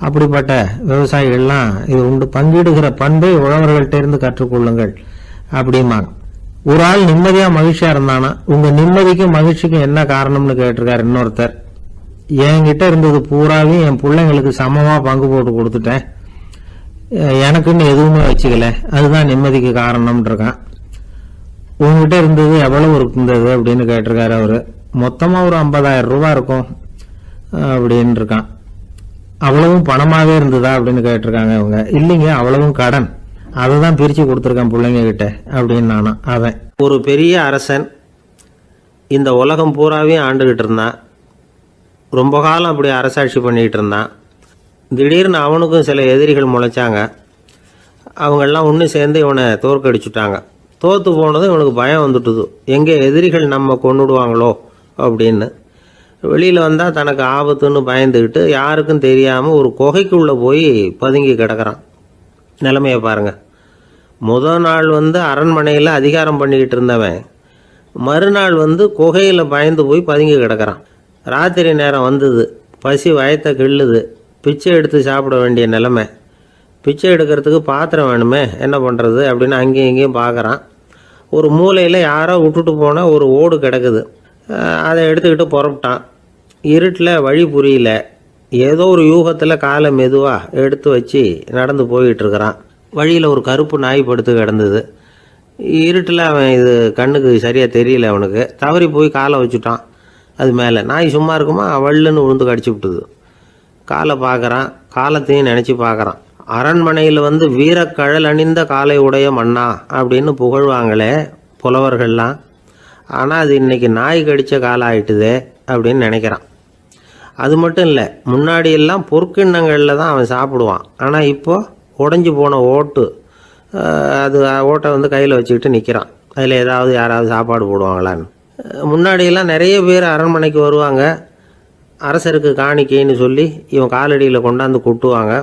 அப்படிப்பட்ட விவசாயிகள்லாம் இது உண்டு. பங்கிடுகிற பண்பை உழவர்கள்ட்ட இருந்து கற்றுக்கொள்ளுங்கள் அப்படிம்பாங்க. ஒரு ஆள் நிம்மதியா மகிழ்ச்சியா இருந்தானா, உங்க நிம்மதிக்கும் மகிழ்ச்சிக்கும் என்ன காரணம்னு கேட்டிருக்காரு இன்னொருத்தர். என்கிட்ட இருந்தது பூராவே என் பிள்ளைங்களுக்கு சமமா பங்கு போட்டு கொடுத்துட்டேன், எனக்குன்னு எதுவுமே வச்சுக்கல, அதுதான் நிம்மதிக்கு காரணம்னு இருக்கான். உங்ககிட்ட இருந்தது எவ்வளவு இருந்தது அப்படின்னு கேட்டிருக்காரு அவரு. மொத்தமா ஒரு 50,000 ரூபாய் இருக்கும் அப்படின்னு இருக்கான். அவ்வளவும் பணமாவே இருந்ததா அப்படின்னு கேட்டிருக்காங்க அவங்க. இல்லைங்க, அவ்வளவும் கடன், அதை தான் பிரிச்சு கொடுத்துருக்கேன் பிள்ளைங்க கிட்ட அப்படின்னு நானும். அவன் ஒரு பெரிய அரசன், இந்த உலகம் பூராவே ஆண்டுகிட்டு இருந்தான், ரொம்ப காலம் அப்படி அரசாட்சி பண்ணிக்கிட்டு இருந்தான். திடீர்னு அவனுக்கும் சில எதிரிகள் முளைச்சாங்க. அவங்கெல்லாம் ஒன்று சேர்ந்து இவனை தோற்கடிச்சுட்டாங்க. தோற்று போனதும் இவனுக்கு பயம் வந்துட்டுது, எங்கே எதிரிகள் நம்ம கொண்டுடுவாங்களோ அப்படின்னு. வெளியில் வந்தால் தனக்கு ஆபத்துன்னு பயந்துக்கிட்டு யாருக்கும் தெரியாமல் ஒரு குகைக்குள்ளே போய் பதுங்கி கிடக்கிறான். நிலைமையை பாருங்கள். முதல் நாள் அரண்மனையில் அதிகாரம் பண்ணிக்கிட்டு இருந்தவன் மறுநாள் குகையில் பயந்து போய் பதுங்கி கிடக்கிறான். ராத்திரி நேரம் வந்தது, பசி வயத்தை கிள்ளுது, பிச்சை எடுத்து சாப்பிட வேண்டிய நிலைமை. பிச்சை எடுக்கிறதுக்கு பாத்திரம் வேணுமே, என்ன பண்ணுறது அப்படின்னு அங்கேயும் இங்கேயும் பார்க்குறான். ஒரு மூலையில் யாரோ விட்டுட்டு போன ஒரு ஓடு கிடக்குது, அதை எடுத்துக்கிட்டு புறப்பட்டான். இருட்டில் வழி புரியல, ஏதோ ஒரு யூகத்தில் காலை மெதுவாக எடுத்து வச்சு நடந்து போயிட்டுருக்கிறான். வழியில் ஒரு கருப்பு நாய் படுத்து கிடந்தது. இருட்டில் அவன் இது கண்ணுக்கு சரியாக தெரியல, அவனுக்கு தவறி போய் காலை வச்சுட்டான். அது மேலே நாய் சும்மா இருக்குமா, வள்ளுன்னு விழுந்து கடிச்சு விட்டுது. காலை பார்க்குறான், காலத்தையும் நினச்சி பார்க்குறான். அரண்மனையில் வீரக்கழல் அணிந்த காலை உடைய மன்னா அப்படின்னு புகழ்வாங்களே புலவர்கள்லாம், ஆனால் அது இன்றைக்கி நாய் கடித்த காலம் ஆயிட்டுதே அப்படின்னு நினைக்கிறான். அது மட்டும் இல்லை, முன்னாடியெல்லாம் பொற்கிண்ணங்களில் தான் அவன் சாப்பிடுவான், ஆனால் இப்போது உடஞ்சி போன ஓட்டு, அது ஓட்டை கையில் வச்சுக்கிட்டு நிற்கிறான். அதில் யாராவது சாப்பாடு போடுவாங்களான்னு. முன்னாடியெல்லாம் நிறைய பேர் அரண்மனைக்கு வருவாங்க, அரசருக்கு காணிக்கைன்னு சொல்லி இவன் காலடியில் கொண்டாந்து கொட்டுவாங்க.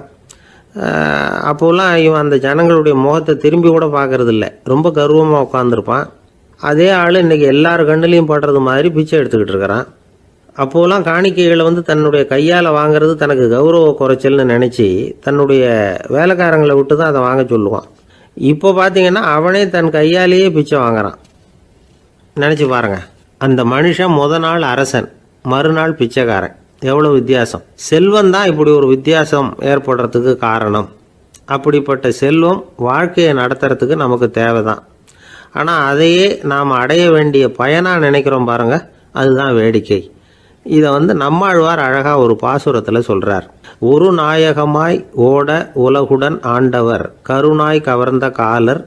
அப்போலாம் இவன் அந்த ஜனங்களுடைய முகத்தை திரும்பி கூட பார்க்கறதில்ல, ரொம்ப கர்வமாக உட்காந்துருப்பான். அதே ஆள் இன்றைக்கி எல்லார் கண்ணுலேயும் படுறது மாதிரி பிச்சை எடுத்துக்கிட்டு இருக்கிறான். அப்போலாம் காணிக்கைகளை தன்னுடைய கையால் வாங்கிறது தனக்கு கௌரவ குறைச்சல்னு நினச்சி தன்னுடைய வேலைக்காரங்களை விட்டு தான் அதை வாங்க சொல்லுவான். இப்போ பார்த்தீங்கன்னா அவனே தன் கையாலேயே பிச்சை வாங்குறான். நினச்சி பாருங்கள், அந்த மனுஷன் முத நாள் அரசன், மறுநாள் பிச்சைக்காரன், எவ்வளோ வித்தியாசம். செல்வம் தான் இப்படி ஒரு வித்தியாசம் ஏற்படுறதுக்கு காரணம். அப்படிப்பட்ட செல்வம் வாழ்க்கையை நடத்துறதுக்கு நமக்கு தேவை தான். ஆனால் அதையே நாம் அடைய வேண்டிய பயனாக நினைக்கிறோம் பாருங்கள், அதுதான் வேடிக்கை. இதை நம்மாழ்வார் அழகாக ஒரு பாசுரத்தில் சொல்கிறார். ஒரு நாயகமாய் ஓட உலகுடன் ஆண்டவர், கருணாய் கவர்ந்த காலர்,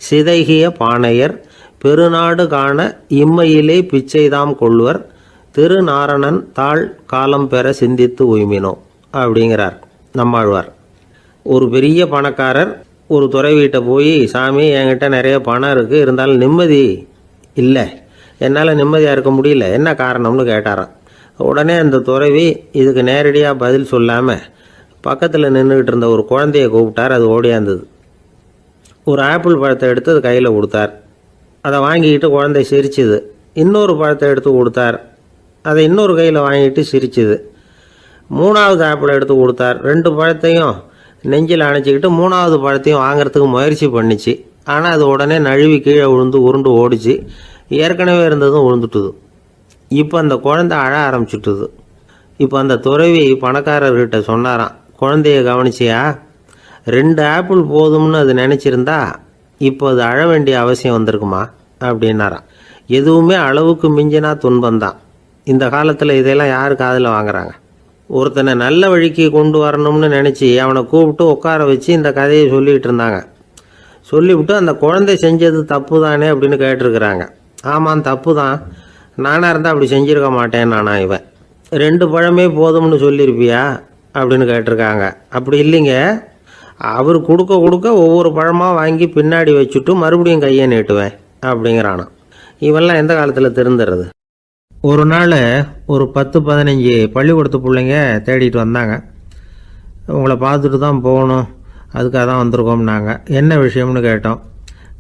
சிதைகிய பானையர், பெருநாடு காண இம்மையிலே பிச்சைதாம் கொள்வர், திருநாரணன் தாழ் காலம் பெற சிந்தித்து உய்மினோ அப்படிங்கிறார் நம்மாழ்வார். ஒரு பெரிய பணக்காரர் ஒரு துறவிகிட்ட போய், சாமி என்கிட்ட நிறைய பணம் இருக்குது, இருந்தாலும் நிம்மதி இல்லை, என்னால் நிம்மதியாக இருக்க முடியல, என்ன காரணம்னு கேட்டாராம். உடனே அந்த துறவி இதுக்கு நேரடியாக பதில் சொல்லாமல் பக்கத்தில் நின்றுக்கிட்டு இருந்த ஒரு குழந்தைய கூப்பிட்டார். அது ஓடியாந்தது. ஒரு ஆப்பிள் பழத்தை எடுத்து அது கையில் கொடுத்தார். அதை வாங்கிக்கிட்டு குழந்தை சிரிச்சுது. இன்னொரு பழத்தை எடுத்து கொடுத்தார், அதை இன்னொரு கையில் வாங்கிட்டு சிரிச்சுது. மூணாவது ஆப்பிளை எடுத்து கொடுத்தார். 2 பழத்தையும் நெஞ்சில் அணைச்சிக்கிட்டு 3ஆவது பழத்தையும் வாங்கிறதுக்கு முயற்சி பண்ணிச்சு. ஆனால் அது உடனே நழுவி கீழே விழுந்து உருண்டு ஓடிச்சு. ஏற்கனவே இருந்ததும் விழுந்துட்டுது. இப்போ அந்த குழந்தை அழ ஆரம்பிச்சுட்டுது. இப்போ அந்த துறவி பணக்காரர்கிட்ட சொன்னாராம், குழந்தைய கவனிச்சியா, 2 ஆப்பிள் போதும்னு அது நினச்சிருந்தா இப்போ அது அழ வேண்டிய அவசியம் வந்திருக்குமா அப்படின்னாராம். எதுவுமே அளவுக்கு மிஞ்சினா துன்பந்தான். இந்த காலத்தில் இதெல்லாம் யார் காதில் வாங்குறாங்க? ஒருத்தனை நல்ல வழிக்கு கொண்டு வரணும்னு நினச்சி அவனை கூப்பிட்டு உட்கார வச்சு இந்த கதையை சொல்லிகிட்டு இருந்தாங்க. சொல்லிவிட்டு அந்த குழந்தை செஞ்சது தப்பு தானே அப்படின்னு கேட்டிருக்கிறாங்க. ஆமாம், தப்பு தான், நானாக இருந்தால் அப்படி செஞ்சுருக்க மாட்டேன் நானா இவன். 2 பழமே போதும்னு சொல்லியிருப்பியா அப்படின்னு கேட்டிருக்காங்க. அப்படி இல்லைங்க, அவர் கொடுக்க கொடுக்க ஒவ்வொரு பழமாக வாங்கி பின்னாடி வச்சுட்டு மறுபடியும் கையை நீட்டுவேன் அப்படிங்கிறானா. இவெல்லாம் எந்த காலத்தில் திருந்துறது? ஒரு நாள் ஒரு 10-15 பள்ளிக்கூடத்து பிள்ளைங்க தேடிட்டு வந்தாங்க. உங்களை பார்த்துட்டு தான் போகணும், அதுக்காக தான் வந்திருக்கோம்னாங்க. என்ன விஷயம்னு கேட்டோம்.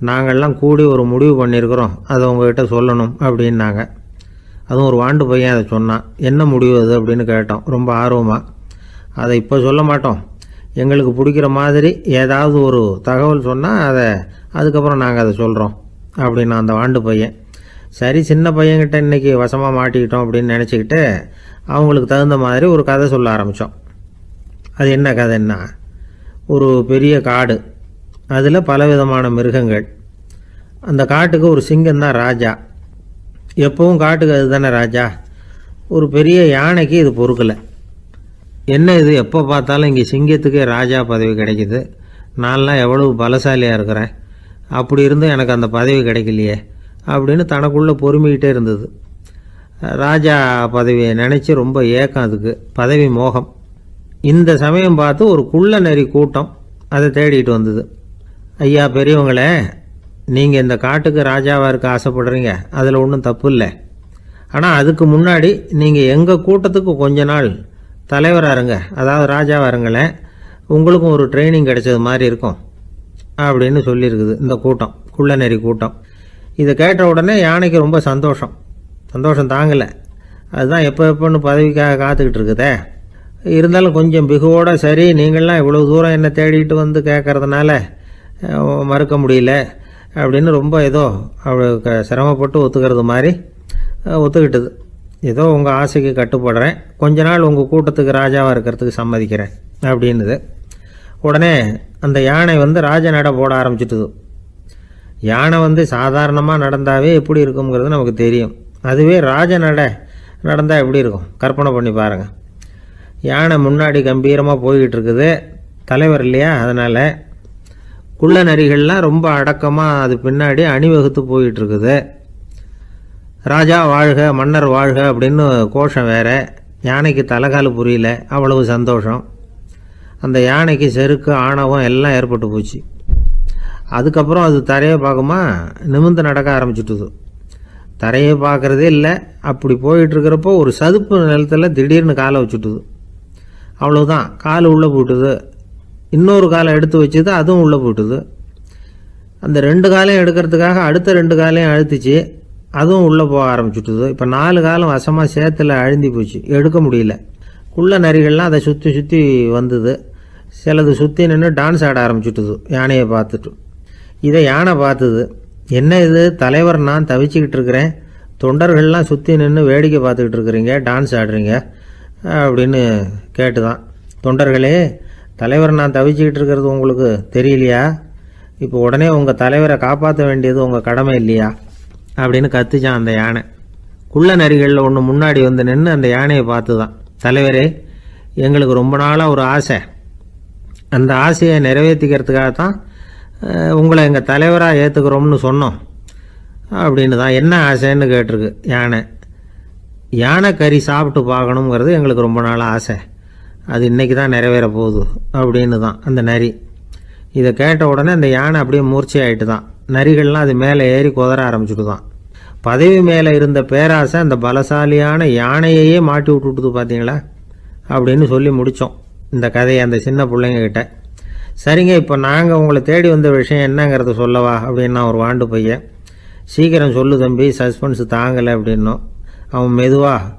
நாங்கள்லாம் கூடி ஒரு முடிவு பண்ணியிருக்கிறோம், அதை உங்ககிட்ட சொல்லணும் அப்படின்னாங்க. அதுவும் ஒரு வாண்டு பையன் அதை சொன்னான். என்ன முடிவு அது அப்படின்னு கேட்டோம் ரொம்ப ஆர்வமாக. அதை இப்போ சொல்ல மாட்டோம், எங்களுக்கு பிடிக்கிற மாதிரி ஏதாவது ஒரு தகவல் சொன்னால் அதுக்கப்புறம் நாங்கள் அதை சொல்கிறோம் அப்படின்னா அந்த வாண்டு பையன். சரி, சின்ன பையன்கிட்ட இன்றைக்கி வசமாக மாட்டிக்கிட்டோம் அப்படின்னு நினச்சிக்கிட்டு அவங்களுக்கு தகுந்த மாதிரி ஒரு கதை சொல்ல ஆரம்பித்தோம். அது என்ன கதைன்னா, ஒரு பெரிய காடு, அதில் பலவிதமான மிருகங்கள். அந்த காட்டுக்கு ஒரு சிங்கம் தான் ராஜா. எப்பவும் காட்டுக்கு அது தானே ராஜா. ஒரு பெரிய யானைக்கு இது பொறுக்கலை. என்ன இது, எப்போ பார்த்தாலும் இங்கே சிங்கத்துக்கே ராஜா பதவி கிடைக்கிது, நான்லாம் எவ்வளவு பலசாலியாக இருக்கிறேன், அப்படி இருந்தும் எனக்கு அந்த பதவி கிடைக்கலையே அப்படின்னு தனக்குள்ளே பொறுமிக்கிட்டே இருந்தது. ராஜா பதவியை நினச்சி ரொம்ப ஏக்கம், அதுக்கு பதவி மோகம். இந்த சமயம் பார்த்து ஒரு குள்ள நரி கூட்டம் அதை தேடிட்டு வந்தது. ஐயா பெரியவங்களே, நீங்கள் இந்த காட்டுக்கு ராஜாவாக இருக்க ஆசைப்படுறீங்க, அதில் ஒன்றும் தப்பு இல்லை. ஆனால் அதுக்கு முன்னாடி நீங்கள் எங்கள் கூட்டத்துக்கு கொஞ்ச நாள் தலைவராக இருங்க, அதாவது ராஜாவாக இருங்களேன், உங்களுக்கும் ஒரு ட்ரைனிங் கிடைச்சது மாதிரி இருக்கும் அப்படின்னு சொல்லியிருக்குது இந்த கூட்டம், குள்ள நெறி கூட்டம். இதை கேட்ட உடனே யானைக்கு ரொம்ப சந்தோஷம் தாங்கலை. அதுதான் எப்போன்னு பதவிக்காக காத்துக்கிட்டு இருக்குதே. இருந்தாலும் கொஞ்சம் பிகுவோட, சரி நீங்கள்லாம் இவ்வளோ தூரம் என்னை தேடிட்டு வந்து கேட்கறதுனால மறுக்க முடியல அப்படின்னு ரொம்ப ஏதோ சிரமப்பட்டு ஒத்துக்கிறது மாதிரி ஒத்துக்கிட்டது. ஏதோ உங்கள் ஆசைக்கு கட்டுப்படுறேன், கொஞ்ச நாள் உங்கள் கூட்டத்துக்கு ராஜாவாக இருக்கிறதுக்கு சம்மதிக்கிறேன் அப்படின்னுது. உடனே அந்த யானை ராஜ நட போட ஆரம்பிச்சிட்டுது. யானை சாதாரணமாக நடந்தாவே எப்படி இருக்குங்கிறது நமக்கு தெரியும். அதுவே ராஜ நடந்தால் எப்படி இருக்கும் கற்பனை பண்ணி பாருங்கள். யானை முன்னாடி கம்பீரமாக போய்கிட்டு இருக்குது, தலைவர் இல்லையா, அதனால் குள்ள நரிகள்லாம் ரொம்ப அடக்கமாக அது பின்னாடி அணிவகுத்து போயிட்டு இருக்குது. ராஜா வாழ்க, மன்னர் வாழ்க அப்படின்னு கோஷம் வேற. யானைக்கு தலைகால் புரியல, அவ்வளவு சந்தோஷம். அந்த யானைக்கு செருக்கு, ஆணவம் எல்லாம் ஏற்பட்டு போச்சு. அதுக்கப்புறம் அது தரையை பார்க்குமா, நிமிர்ந்து நடக்க ஆரம்பிச்சுட்டுது. தரையை பார்க்குறதே இல்லை. அப்படி போயிட்டுருக்கிறப்போ ஒரு சதுப்பு நிலத்தில் திடீர்னு காலை வச்சுட்டுது. அவ்வளோதான், கால் உள்ளே போயிட்டுது. இன்னொரு காலை எடுத்து வச்சுது, அதுவும் உள்ளே போயிட்டுது. அந்த 2 காலையும் எடுக்கிறதுக்காக அடுத்த 2 காலையும் அழுத்திச்சு, அதுவும் உள்ளே போக ஆரம்பிச்சுட்டுது. இப்போ 4 காலம் வசமாக சேத்துல அழுந்தி போச்சு, எடுக்க முடியல. குள்ள நரிகள்லாம் அதை சுற்றி வந்தது. சிலது சுற்றி நின்று டான்ஸ் ஆட ஆரம்பிச்சுட்டுது யானையை பார்த்துட்டு. இதை யானை பார்த்தது. என்ன இது, தலைவர் நான் தவிச்சிக்கிட்டு இருக்கிறேன், தொண்டர்கள்லாம் சுற்றி நின்று வேடிக்கை பார்த்துக்கிட்டு இருக்கிறீங்க, டான்ஸ் ஆடுறீங்க அப்படின்னு கேட்டுதான். தொண்டர்களே, தலைவர் நான் தவிச்சிக்கிட்டு இருக்கிறது உங்களுக்கு தெரியலையா? இப்போ உடனே உங்கள் தலைவரை காப்பாற்ற வேண்டியது உங்கள் கடமை இல்லையா அப்படின்னு கத்துச்சான் அந்த யானை. குள்ள நரிகளில் ஒன்று முன்னாடி நின்று அந்த யானையை பார்த்து தான், தலைவரே எங்களுக்கு ரொம்ப நாளாக ஒரு ஆசை, அந்த ஆசையை நிறைவேற்றிக்கிறதுக்காகத்தான் உங்களை எங்கள் தலைவராக ஏற்றுக்கிறோம்னு சொன்னோம் அப்படின்னு தான். என்ன ஆசைன்னு கேட்டிருக்கு யானை. யானை கறி சாப்பிட்டு பார்க்கணுங்கிறது எங்களுக்கு ரொம்ப நாளாக ஆசை, அது இன்றைக்கி தான் நிறைவேற போகுது அப்படின்னு தான் அந்த நரி. இதை கேட்ட உடனே அந்த யானை அப்படியே மூர்ச்சி ஆகிட்டு தான். நரிகள்லாம் அது மேலே ஏறி குதற ஆரம்பிச்சுட்டு தான். பதவி மேலே இருந்த பேராசை அந்த பலசாலியான யானையையே மாட்டி விட்டுட்டுது பார்த்தீங்களா அப்படின்னு சொல்லி முடித்தோம் இந்த கதையை அந்த சின்ன பிள்ளைங்கக்கிட்ட. சரிங்க, இப்போ நாங்கள் உங்களை தேடி வந்த விஷயம் என்னங்கிறத சொல்லவா அப்படின்னா ஒரு வாண்டு பையன். சீக்கிரம் சொல்லு தம்பி, சஸ்பென்ஸ் தாங்கலை அப்படின்னோம். அவன் மெதுவாக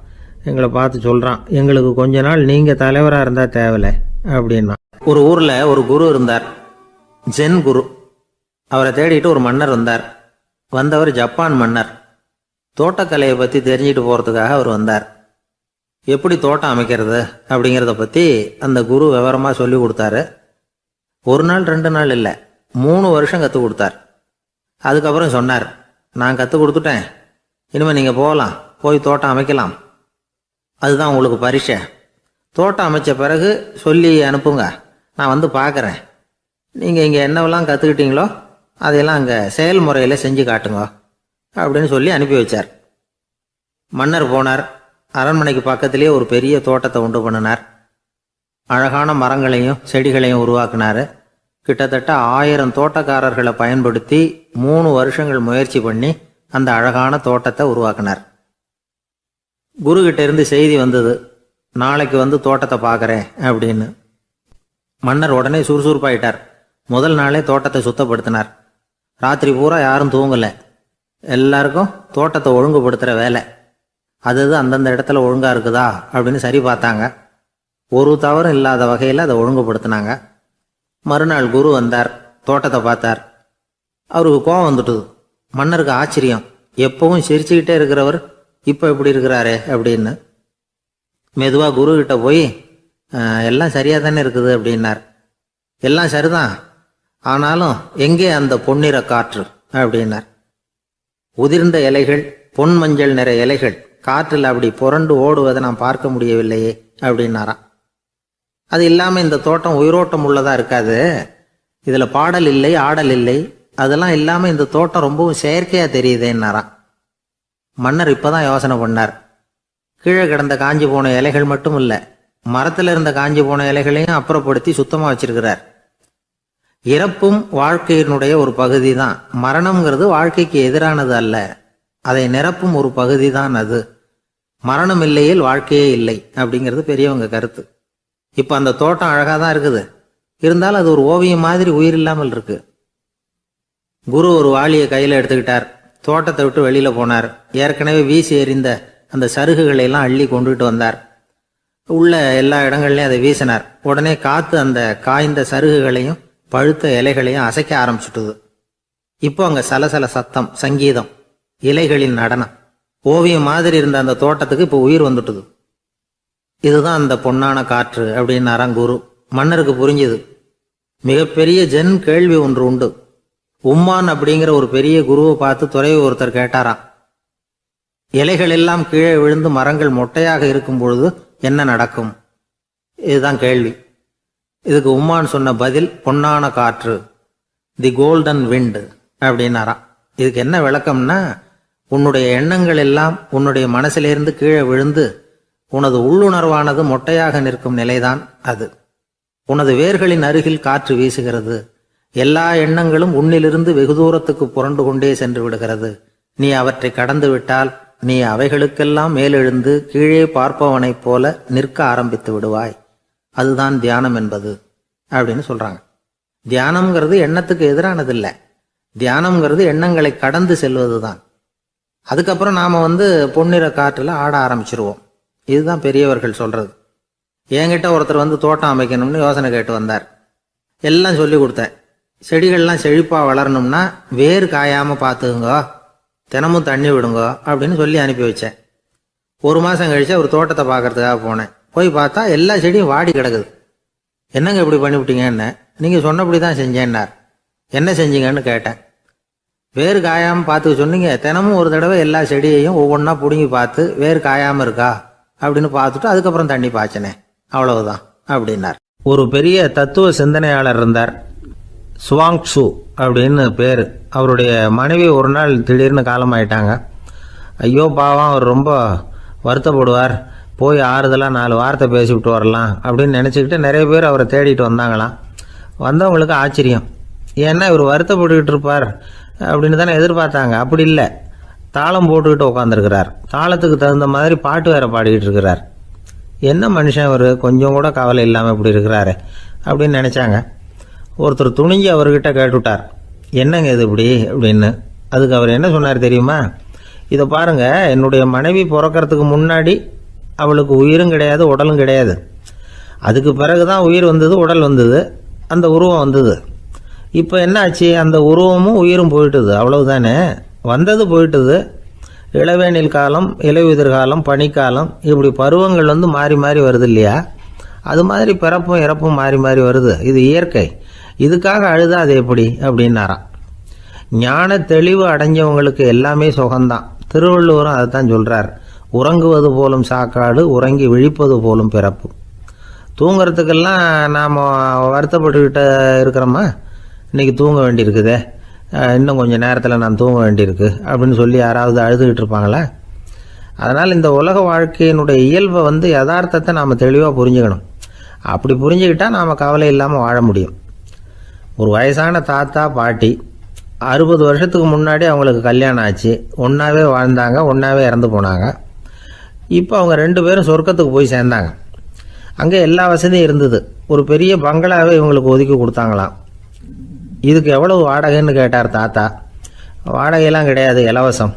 எங்களை பார்த்து சொல்கிறான், எங்களுக்கு கொஞ்ச நாள் நீங்கள் தலைவராக இருந்தால் தேவலை அப்படின்னா. ஒரு ஊரில் ஒரு குரு இருந்தார், ஜென் குரு. அவரை தேடிட்டு ஒரு மன்னர் வந்தார். வந்தவர் ஜப்பான் மன்னர். தோட்டக்கலையை பற்றி தெரிஞ்சுட்டு போகிறதுக்காக அவர் வந்தார். எப்படி தோட்டம் அமைக்கிறது அப்படிங்கிறத பற்றி அந்த குரு விவரமாக சொல்லி கொடுத்தாரு. 1 நாள் 2 நாள் இல்லை, 3 வருஷம் கற்றுக் கொடுத்தார். அதுக்கப்புறம் சொன்னார், நான் கற்றுக் கொடுத்துட்டேன், இனிமேல் நீங்கள் போகலாம், போய் தோட்டம் அமைக்கலாம், அதுதான் உங்களுக்கு பரிசை. தோட்டம் அமைச்ச பிறகு சொல்லி அனுப்புங்க, நான் வந்து பார்க்குறேன். நீங்கள் இங்கே என்னவெல்லாம் கற்றுக்கிட்டீங்களோ அதையெல்லாம் அங்கே செயல்முறையில் செஞ்சு காட்டுங்க அப்படின்னு சொல்லி அனுப்பி வச்சார். மன்னர் போனார். அரண்மனைக்கு பக்கத்திலே ஒரு பெரிய தோட்டத்தை உண்டு பண்ணினார். அழகான மரங்களையும் செடிகளையும் உருவாக்கினார். கிட்டத்தட்ட 1000 தோட்டக்காரர்களை பயன்படுத்தி 3 வருஷங்கள் முயற்சி பண்ணி அந்த அழகான தோட்டத்தை உருவாக்கினார். குருகிட்ட இருந்து செய்தி வந்தது, நாளைக்கு வந்து தோட்டத்தை பார்க்குறேன் அப்படின்னு. மன்னர் உடனே சுறுசுறுப்பாயிட்டார். முதல் நாளே தோட்டத்தை சுத்தப்படுத்தினார். ராத்திரி பூரா யாரும் தூங்கலை. எல்லாருக்கும் தோட்டத்தை ஒழுங்குபடுத்துகிற வேலை. அது அந்தந்த இடத்துல ஒழுங்காக இருக்குதா அப்படின்னு சரி பார்த்தாங்க. ஒரு தவறும் இல்லாத வகையில் அதை ஒழுங்குபடுத்தினாங்க. மறுநாள் குரு வந்தார், தோட்டத்தை பார்த்தார். அவருக்கு கோபம் வந்துட்டுது. மன்னருக்கு ஆச்சரியம், எப்பவும் சிரிச்சுக்கிட்டே இருக்கிறவர் இப்போ இப்படி இருக்கிறாரே அப்படின்னு. மெதுவாக குரு கிட்ட போய் எல்லாம் சரியாக தானே இருக்குது அப்படின்னார். எல்லாம் சரிதான், ஆனாலும் எங்கே அந்த பொன்னிற காற்று அப்படின்னார். உதிர்ந்த இலைகள், பொன் மஞ்சள் நிற இலைகள் காற்றில் அப்படி புரண்டு ஓடுவதை நான் பார்க்க முடியவில்லையே அப்படின்னாராம். அது இல்லாமல் இந்த தோட்டம் உயிரோட்டம் உள்ளதாக இருக்காது, இதில் பாடல் இல்லை, ஆடல் இல்லை, அதெல்லாம் இல்லாமல் இந்த தோட்டம் ரொம்பவும் செயற்கையாக தெரியுதேன்னாராம். மன்னர் இப்போதான் யோசனை பண்ணார். கீழே கிடந்த காஞ்சி போன இலைகள் மட்டும் இல்லை, மரத்தில் இருந்த காஞ்சி போன இலைகளையும் அப்புறப்படுத்தி சுத்தமாக வச்சிருக்கிறார். இறப்பும் வாழ்க்கையினுடைய ஒரு பகுதி தான். மரணம்ங்கிறது வாழ்க்கைக்கு எதிரானது அல்ல, அதை நிரப்பும் ஒரு பகுதி தான் அது. மரணம் இல்லையில் வாழ்க்கையே இல்லை அப்படிங்கிறது பெரியவங்க கருத்து. இப்போ அந்த தோட்டம் அழகாக தான் இருக்குது, இருந்தாலும் அது ஒரு ஓவியம் மாதிரி உயிர் இல்லாமல் இருக்கு. குரு ஒரு வாளியை கையில் எடுத்துக்கிட்டார், தோட்டத்தை விட்டு வெளியில போனார். ஏற்கனவே வீசி எறிந்த அந்த சருகுகளை எல்லாம் அள்ளி கொண்டுகிட்டு வந்தார். உள்ள எல்லா இடங்கள்லையும் அதை வீசினார். உடனே காத்து அந்த காய்ந்த சருகுகளையும் பழுத்த இலைகளையும் அசைக்க ஆரம்பிச்சுட்டுது. இப்போ அங்க சலசல சத்தம், சங்கீதம், இலைகளின் நடனம், ஓவியம் மாதிரி இருந்த அந்த தோட்டத்துக்கு இப்போ உயிர் வந்துட்டுது. இதுதான் அந்த பொன்னான காற்று அப்படின்னாராம் குரு. மன்னருக்கு புரிஞ்சுது. மிகப்பெரிய ஜென் கேள்வி ஒன்று உண்டு. உம்மான் அப்படிங்கிற ஒரு பெரிய குருவை பார்த்து துறவி ஒருத்தர் கேட்டாராம், இலைகள் எல்லாம் கீழே விழுந்து மரங்கள் மொட்டையாக இருக்கும் பொழுது என்ன நடக்கும்? இதுதான் கேள்வி. இதுக்கு உம்மான் சொன்ன பதில் பொன்னான காற்று, தி கோல்டன் விண்ட் அப்படின்னாராம். இதுக்கு என்ன விளக்கம்னா, உன்னுடைய எண்ணங்கள் எல்லாம் உன்னுடைய மனசிலிருந்து கீழே விழுந்து உனது உள்ளுணர்வானது மொட்டையாக நிற்கும் நிலைதான் அது. உனது வேர்களின் அருகில் காற்று வீசுகிறது. எல்லா எண்ணங்களும் உன்னிலிருந்து வெகு தூரத்துக்கு புரண்டு கொண்டே சென்று விடுகிறது. நீ அவற்றை கடந்து விட்டால் நீ அவைகளுக்கெல்லாம் மேலெழுந்து கீழே பார்ப்பவனைப் போல நிற்க ஆரம்பித்து விடுவாய். அதுதான் தியானம் என்பது அப்படின்னு சொல்றாங்க. தியானம்ங்கிறது எண்ணத்துக்கு எதிரானதில்லை, தியானம்ங்கிறது எண்ணங்களை கடந்து செல்வது தான். அதுக்கப்புறம் நாம பொன்னிற காற்றுல ஆட ஆரம்பிச்சிருவோம். இதுதான் பெரியவர்கள் சொல்றது. என்கிட்ட ஒருத்தர் தோட்டம் அமைக்கணும்னு யோசனை கேட்டு வந்தார். எல்லாம் சொல்லி கொடுத்தேன். செடிகள்லாம் செழிப்பா வளரணும்னா வேர் காயாம பார்த்துக்குங்க, தினமும் தண்ணி விடுங்க அப்படின்னு சொல்லி அனுப்பி வச்சேன். ஒரு மாசம் கழிச்சு ஒரு தோட்டத்தை பார்க்கறதுக்காக போனேன். போய் பார்த்தா எல்லா செடியும் வாடி கிடக்குது. என்னங்க இப்படி பண்ணிவிட்டீங்கன்னு. நீங்க சொன்னபடி தான் செஞ்சேன்னார். என்ன செஞ்சீங்கன்னு கேட்டேன். வேர் காயாம பார்த்துக்க சொன்னீங்க, தினமும் ஒரு தடவை எல்லா செடியையும் ஒவ்வொன்றா பிடுங்கி பார்த்து வேர் காயாம இருக்கா அப்படின்னு பார்த்துட்டு அதுக்கப்புறம் தண்ணி பாய்ச்சனே, அவ்வளவுதான் அப்படின்னார். ஒரு பெரிய தத்துவ சிந்தனையாளர் இருந்தார், சுவாங்சு அப்படின்னு பேர். அவருடைய மனைவி ஒரு நாள் திடீர்னு காலமாயிட்டாங்க. ஐயோ பாவம், அவர் ரொம்ப வருத்தப்படுவார், போய் ஆறுதலாக 4 வார்த்தை பேசிவிட்டு வரலாம் அப்படின்னு நினச்சிக்கிட்டு நிறைய பேர் அவரை தேடிட்டு வந்தாங்களாம். வந்தவங்களுக்கு ஆச்சரியம், ஏன்னா இவர் வருத்தப்பட்டுக்கிட்டு இருப்பார் அப்படின்னு தானே எதிர்பார்த்தாங்க. அப்படி இல்லை, தாளம் போட்டுக்கிட்டு உட்காந்துருக்கிறார். தாளத்துக்கு தகுந்த மாதிரி பாட்டு வேற பாடிக்கிட்டு இருக்கிறார். என்ன மனுஷன் அவர், கொஞ்சம் கூட கவலை இல்லாமல் இப்படி இருக்கிறாரு அப்படின்னு நினச்சாங்க. ஒருத்தர் துணிஞ்சு அவர்கிட்ட கேட்டுவிட்டார், என்னங்க இது இப்படி அப்படின்னு. அதுக்கு அவர் என்ன சொன்னார் தெரியுமா? இதை பாருங்க, என்னுடைய மனைவி பிறக்கிறதுக்கு முன்னாடி அவளுக்கு உயிரும் கிடையாது, உடலும் கிடையாது. அதுக்கு பிறகுதான் உயிர் வந்தது, உடல் வந்தது, அந்த உருவம் வந்தது. இப்போ என்ன ஆச்சு? அந்த உருவமும் உயிரும் போயிட்டுது, அவ்வளவுதானே. வந்தது போயிட்டுது. இளவேனில் காலம், இலையுதிர் காலம், பனிக்காலம், இப்படி பருவங்கள் மாறி மாறி வருது இல்லையா? அது மாதிரி பிறப்பும் இறப்பும் மாறி மாறி வருது. இது இயற்கை. இதுக்காக அழுதா அது எப்படி அப்படின்னாராம். ஞான தெளிவு அடைஞ்சவங்களுக்கு எல்லாமே சுகம்தான். திருவள்ளுவரும் அதைத்தான் சொல்றார், உறங்குவது போலும் சாக்காடு, உறங்கி விழிப்பது போலும் பிறப்பு. தூங்குறதுக்கெல்லாம் நாம் வருத்தப்பட்டுக்கிட்ட இருக்கிறோமா? இன்னைக்கு தூங்க வேண்டியிருக்குதே, இன்னும் கொஞ்சம் நேரத்தில் நான் தூங்க வேண்டியிருக்கு அப்படின்னு சொல்லி யாராவது அழுதுகிட்டு இருப்பாங்களா? அதனால் இந்த உலக வாழ்க்கையினுடைய இயல்பை யதார்த்தத்தை நாம் தெளிவாக புரிஞ்சுக்கணும். அப்படி புரிஞ்சுக்கிட்டா நாம் கவலை இல்லாமல் வாழ முடியும். ஒரு வயசான தாத்தா பாட்டி 60 வருஷத்துக்கு முன்னாடி அவங்களுக்கு கல்யாணம் ஆச்சு. ஒன்றாவே வாழ்ந்தாங்க, ஒன்றாவே இறந்து போனாங்க. இப்போ அவங்க 2 பேரும் சொர்க்கத்துக்கு போய் சேர்ந்தாங்க. அங்கே எல்லா வசதியும் இருந்தது. ஒரு பெரிய பங்களாவே இவங்களுக்கு ஒதுக்கி கொடுத்தாங்களாம். இதுக்கு எவ்வளவு வாடகைன்னு கேட்டார் தாத்தா. வாடகையெல்லாம் கிடையாது, இலவசம்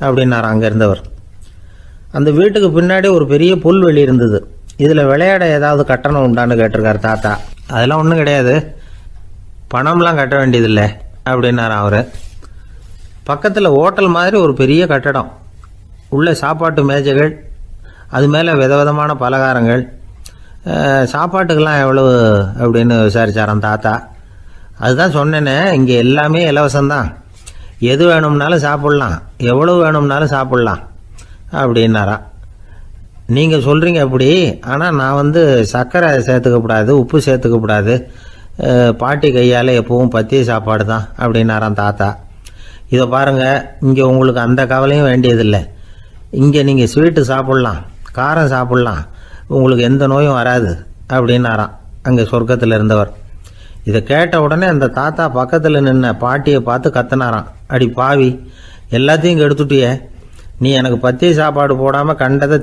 அப்படின்னார் அங்கே இருந்தவர். அந்த வீட்டுக்கு பின்னாடி ஒரு பெரிய புல்வெளி இருந்தது. இதில் விளையாட ஏதாவது கட்டணம் உண்டான்னு கேட்டிருக்கார் தாத்தா. அதெல்லாம் ஒன்றும் கிடையாது, பணம்லாம் கட்ட வேண்டியதில்லை அப்படின்னார் அவர். பக்கத்தில் ஹோட்டல் மாதிரி ஒரு பெரிய கட்டடம், உள்ள சாப்பாட்டு மேஜைகள், அது மேலே விதவிதமான பலகாரங்கள். சாப்பாட்டுக்கெல்லாம் எவ்வளவு அப்படின்னு விசாரிச்சாராம் தாத்தா. அதுதான் சொன்னேனே, இங்கே எல்லாமே இலவசம்தான், எது வேணும்னாலும் சாப்பிட்லாம், எவ்வளவு வேணும்னாலும் சாப்பிட்லாம் அப்படின்னாராம். நீங்கள் சொல்கிறீங்க அப்படி, ஆனால் நான் சர்க்கரை சேர்த்துக்கக்கூடாது, உப்பு சேர்த்துக்கக்கூடாது, பாட்டி கையால் எப்பவும் பத்திய சாப்பாடு தான் அப்படின்னாராம் தாத்தா. இதை பாருங்கள், இங்கே உங்களுக்கு அந்த கவலையும் வேண்டியதில்லை. இங்கே நீங்கள் ஸ்வீட்டு சாப்பிட்லாம், காரம் சாப்பிட்லாம், உங்களுக்கு எந்த நோயும் வராது அப்படின்னாராம் அங்கே சொர்க்கத்தில் இருந்தவர். இதை கேட்ட உடனே அந்த தாத்தா பக்கத்தில் நின்ன பாட்டியை பார்த்து கத்துனாராம், அடி பாவி, எல்லாத்தையும் கெடுத்துட்டியே, நீ எனக்கு பத்திய சாப்பாடு போடாமல் கண்டதை